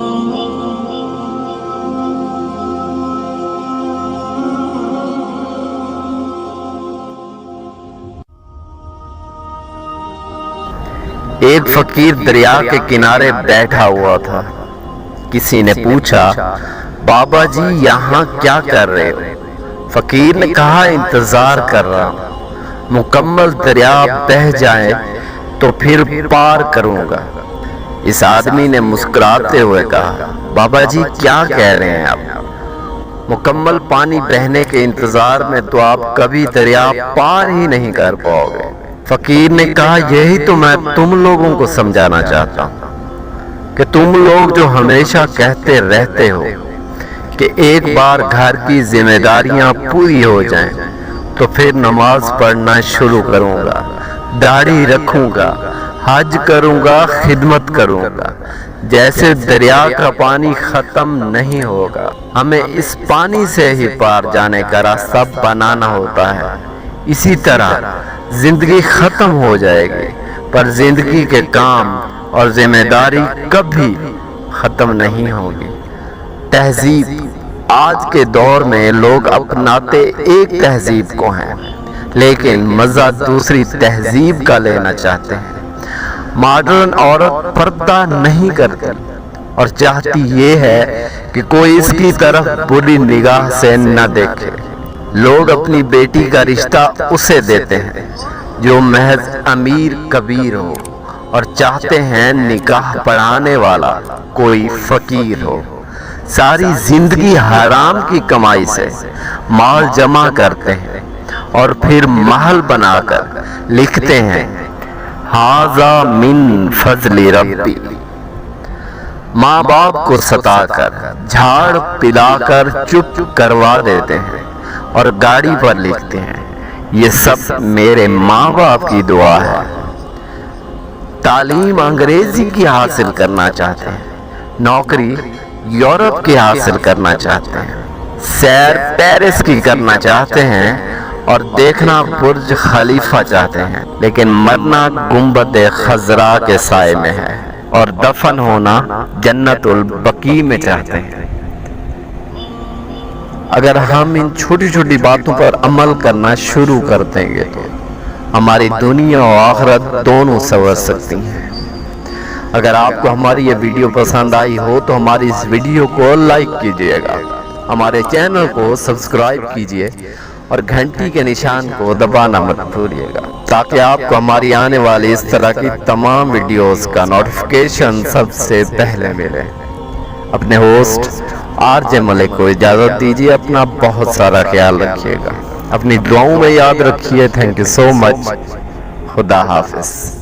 ایک فقیر دریا کے کنارے بیٹھا ہوا تھا۔ کسی نے پوچھا، بابا جی یہاں کیا کر رہے ہو؟ فقیر نے کہا، انتظار کر رہا ہوں، مکمل دریا بہہ جائے تو پھر پار کروں گا۔ اس آدمی نے مسکراتے ہوئے کہا، بابا جی کیا کہہ رہے ہیں آپ؟ مکمل پانی بہنے کے انتظار میں تو آپ کبھی دریا پار ہی نہیں کر پاؤ گے۔ فقیر نے کہا، یہی تو میں تم لوگوں کو سمجھانا چاہتا ہوں کہ تم لوگ جو ہمیشہ کہتے رہتے ہو کہ ایک بار گھر کی ذمہ داریاں پوری ہو جائیں تو پھر نماز پڑھنا شروع کروں گا، داڑھی رکھوں گا، حج کروں گا، خدمت کروں گا، جیسے دریا کا پانی ختم نہیں ہوگا، ہمیں اس پانی سے ہی پار جانے کا راستہ بنانا ہوتا ہے۔ اسی طرح زندگی ختم ہو جائے گی، پر زندگی کے کام اور ذمہ داری کبھی ختم نہیں ہوگی۔ تہذیب، آج کے دور میں لوگ اپناتے ایک تہذیب کو ہیں، لیکن مزہ دوسری تہذیب کا لینا چاہتے ہیں۔ ماڈرن عورت پردہ نہیں کرتی اور چاہتی یہ ہے کہ کوئی اس کی طرف بری نگاہ سے نہ دیکھے۔ لوگ اپنی بیٹی کا رشتہ اسے دیتے ہیں جو محض امیر کبیر ہو، اور چاہتے ہیں نکاح پڑھانے والا کوئی فقیر ہو۔ ساری زندگی حرام کی کمائی سے مال جمع کرتے ہیں اور پھر محل بنا کر لکھتے ہیں، ھذا من فضل ربی۔ ماں باپ کو ستا کر، جھاڑ پلا کر چپ کروا دیتے ہیں اور گاڑی پر لکھتے ہیں، یہ سب میرے ماں باپ کی دعا ہے۔ تعلیم انگریزی کی حاصل کرنا چاہتے ہیں، نوکری یورپ کی حاصل کرنا چاہتے ہیں، سیر پیرس کی کرنا چاہتے ہیں اور دیکھنا برج خلیفہ چاہتے ہیں، لیکن مرنا گنبد خضرا کے سائے میں ہے اور دفن ہونا جنت البقیع میں چاہتے ہیں۔ اگر ہم ان چھوٹی چھوٹی باتوں پر عمل کرنا شروع کر دیں گے تو ہماری دنیا و آخرت دونوں سنور سکتی ہیں۔ اگر آپ کو ہماری یہ ویڈیو پسند آئی ہو تو ہماری اس ویڈیو کو لائک کیجئے گا، ہمارے چینل کو سبسکرائب کیجئے اور گھنٹی کے نشان کو دبانا مت بھولیے گا، تاکہ آپ کو ہماری آنے والی اس طرح کی تمام ویڈیوز کا نوٹیفیکیشن سب سے پہلے ملے۔ اپنے ہوسٹ RJ ملک کو اجازت دیجیے، اپنا بہت سارا خیال رکھیے گا، اپنی دعاؤں میں یاد رکھیے۔ تھینک یو سو مچ، خدا حافظ۔